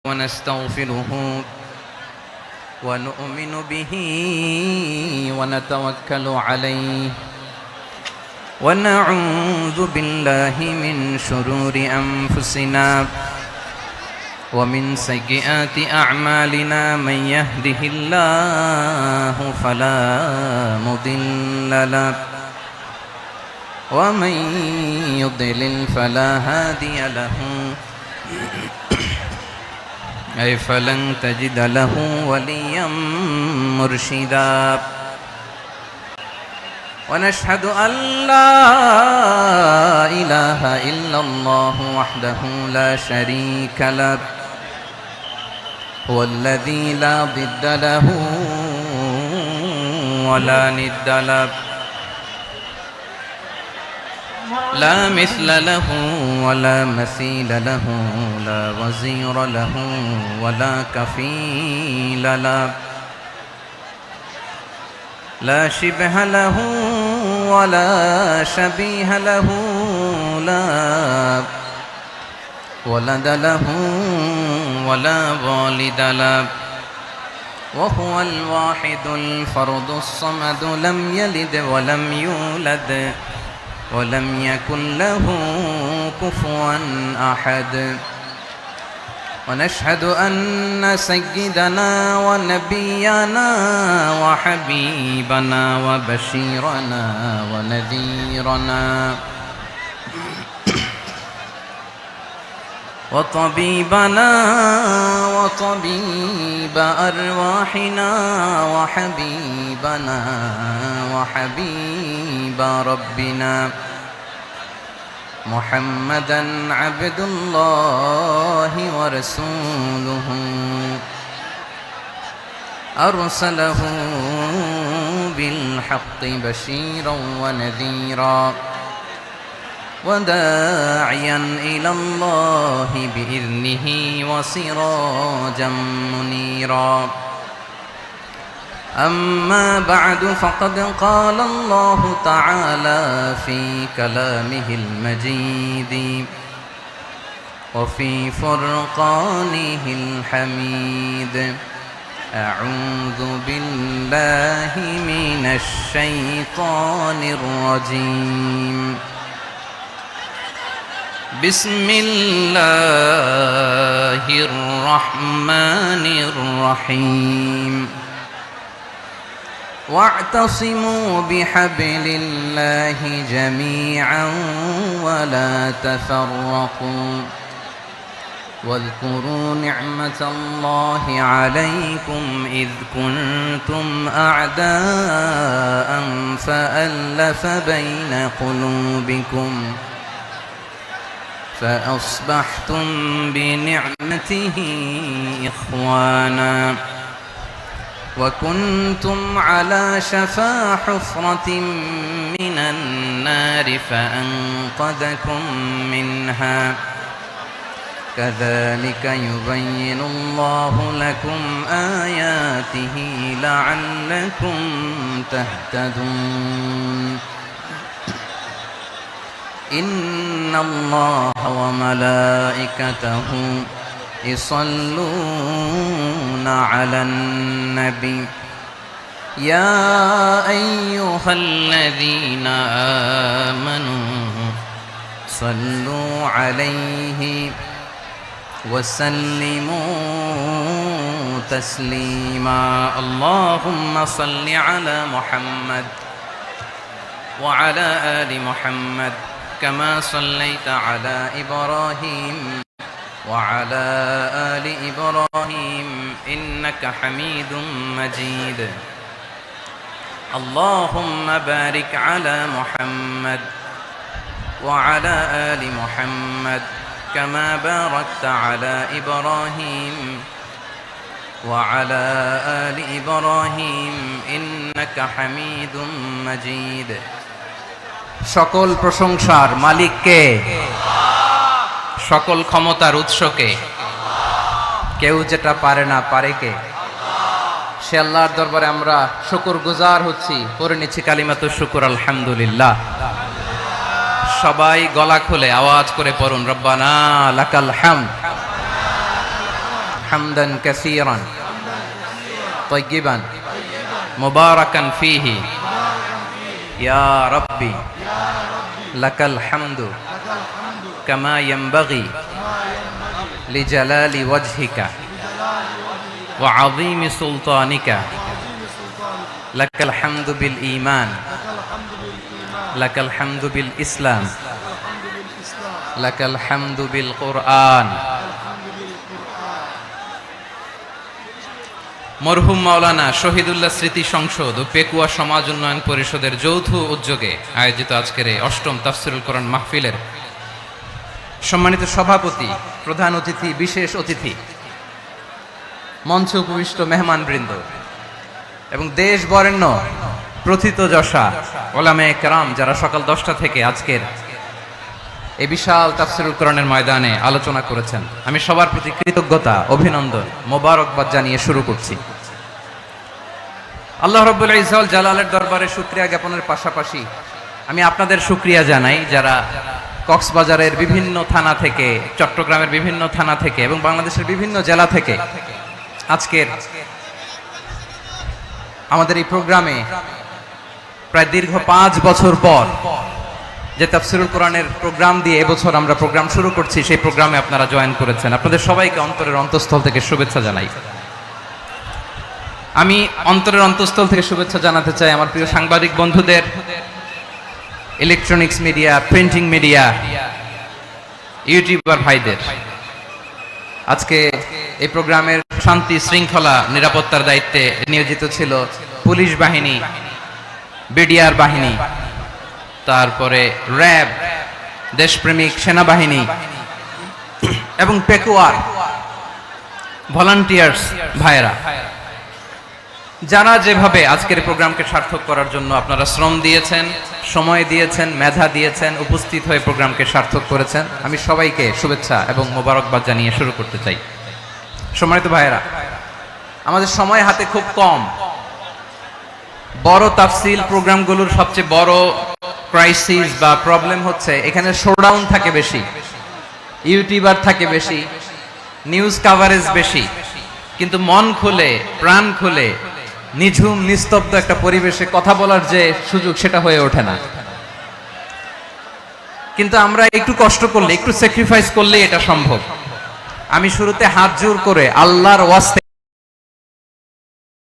ونستغفره ونؤمن به ونتوكل عليه ونعوذ بالله من شرور أنفسنا ومن سيئات أعمالنا من يهده الله فلا مضل له ومن يضلل فلا هادي له أي فلن تجد له وليا مرشدا ونشهد أن لا إله إلا الله وحده لا شريك له هو الذي لا ضد له ولا ند له لا مثل له ولا مثيل له لا وزير له ولا كفيل له لا شبه له ولا شبيه له لا ولد له ولا والد له وهو الواحد الفرد الصمد لم يلد ولم يولد ولم يكن له كفوا أحد ونشهد أن سيدنا ونبينا وحبيبنا وبشيرنا ونذيرنا وطبيبنا وطبيب أرواحنا وحبيبنا وحبيب ربنا محمدا عبد الله ورسوله أرسله بالحق بشيرا ونذيرا وداعيا إلى الله بإذنه وسراجا منيرا أما بعد فقد قال الله تعالى في كلامه المجيد وفي فرقانه الحميد أعوذ بالله من الشيطان الرجيم بسم الله الرحمن الرحيم واعتصموا بحبل الله جميعا ولا تفرقوا واذكروا نعمة الله عليكم إذ كنتم أعداء فألف بين قلوبكم فأصبحتم بنعمته إخوانا وكنتم على شفا حفرة من النار فأنقذكم منها كذلك يبين الله لكم آياته لعلكم تهتدون إن الله وملائكته يصلون على النبي يا أيها الذين آمنوا صلوا عليه وسلموا تسليما اللهم صل على محمد وعلى آل محمد كما صليت على إبراهيم وعلى آل إبراهيم إنك حميد مجيد اللهم بارك على محمد وعلى آل محمد كما باركت على إبراهيم وعلى آل إبراهيم إنك حميد مجيد সকল প্রশংসার মালিক কে? সকল ক্ষমতার উৎস কে? কেউ যেটা পারে না পারে কে? সে আল্লাহর দরবারে আমরা শুকরগুজার হচ্ছি, পড়ে নিচ্ছি কালিমাতুশ শুকর আলহামদুলিল্লাহ। সবাই গলা খুলে আওয়াজ করে পড়ুন রব্বানা লাকাল হামদ। حمدا كثيرا طيبا مباركا فيه يا ربي لك الحمد كما ينبغي لجلال وجهك وعظيم سلطانك لك الحمد بالإيمان لك الحمد بالإسلام لك الحمد بالقرآن মরহুম মাওলানা শহীদুল্লাহ স্মৃতি সংসদ ও পেকুয়া সমাজ উন্নয়ন পরিষদের যৌথ উদ্যোগে আয়োজিত আজকের এই অষ্টম তাফসিরুল কোরআন মাহফিলের সম্মানিত সভাপতি, প্রধান অতিথি, বিশেষ অতিথি, মঞ্চে উপবিষ্ট মেহমানবৃন্দ এবং দেশ বরেণ্য প্রথিতযশা ওলামায়ে কেরাম যারা সকাল 10টা থেকে আজকের এই বিশাল তাফসিরুল কোরআনের ময়দানে আলোচনা করেছেন, আমি সবার প্রতি কৃতজ্ঞতা, অভিনন্দন, মোবারকবাদ জানিয়ে শুরু করছি। আল্লাহ রাব্বুল ইজ্জত জালালের দরবারে শুকরিয়া জ্ঞাপনের পাশাপাশি আমি আপনাদের শুকরিয়া জানাই যারা কক্সবাজারের বিভিন্ন থানা থেকে, চট্টগ্রামের বিভিন্ন থানা থেকে এবং বাংলাদেশের বিভিন্ন জেলা থেকে আজকের আমাদের এই প্রোগ্রামে প্রায় দীর্ঘ 5 বছর পর যে তাফসিরুল কোরআনের প্রোগ্রাম দিয়ে এবছর আমরা প্রোগ্রাম শুরু করছি, সেই প্রোগ্রামে আপনারা জয়েন করেছেন। আপনাদের সবাইকে অন্তরের অন্তঃস্থল থেকে শুভেচ্ছা জানাই। আমি অন্তরের অন্তঃস্থল থেকে শুভেচ্ছা জানাতে চাই আমার প্রিয় সাংবাদিক বন্ধুদের, electronics media, printing media, YouTuber ভাইদের। আজকে এই প্রোগ্রামের শান্তি শৃঙ্খলা নিরাপত্তার দায়িত্বে নিয়োজিত ছিল পুলিশ বাহিনী, বিডিআর বাহিনী, তারপরে র্যাব, দেশপ্রেমিক সেনাবাহিনী এবং পেকুয়ার ভলান্টিয়ার্স ভাইয়েরা, যারা যেভাবে আজকের প্রোগ্রামকে সার্থক করার জন্য আপনারা শ্রম দিয়েছেন, সময় দিয়েছেন, মেধা দিয়েছেন, উপস্থিত হয়ে প্রোগ্রামকে সার্থক করেছেন, আমি সবাইকে শুভেচ্ছা এবং মোবারকবাদ জানিয়ে শুরু করতে চাই। সম্মানিত ভাইয়েরা, আমাদের সময় হাতে খুব কম। বড় তাফসিল প্রোগ্রামগুলোর সবচেয়ে বড় ক্রাইসিস বা প্রবলেম হচ্ছে এখানে শোডাউন থাকে বেশি, ইউটিউবার থাকে বেশি, নিউজ কাভারেজ বেশি, কিন্তু মন খুলে, প্রাণ খুলে, নিঝুম নিস্তব্ধ একটা পরিবেশে কথা বলার যে সুযোগ, সেটা হয়ে ওঠে না। কিন্তু আমরা একটু কষ্ট করলে, একটু স্যাক্রিফাইস করলে এটা সম্ভব। আমি শুরুতে হাত জোর করে আল্লাহর ওয়াস্তে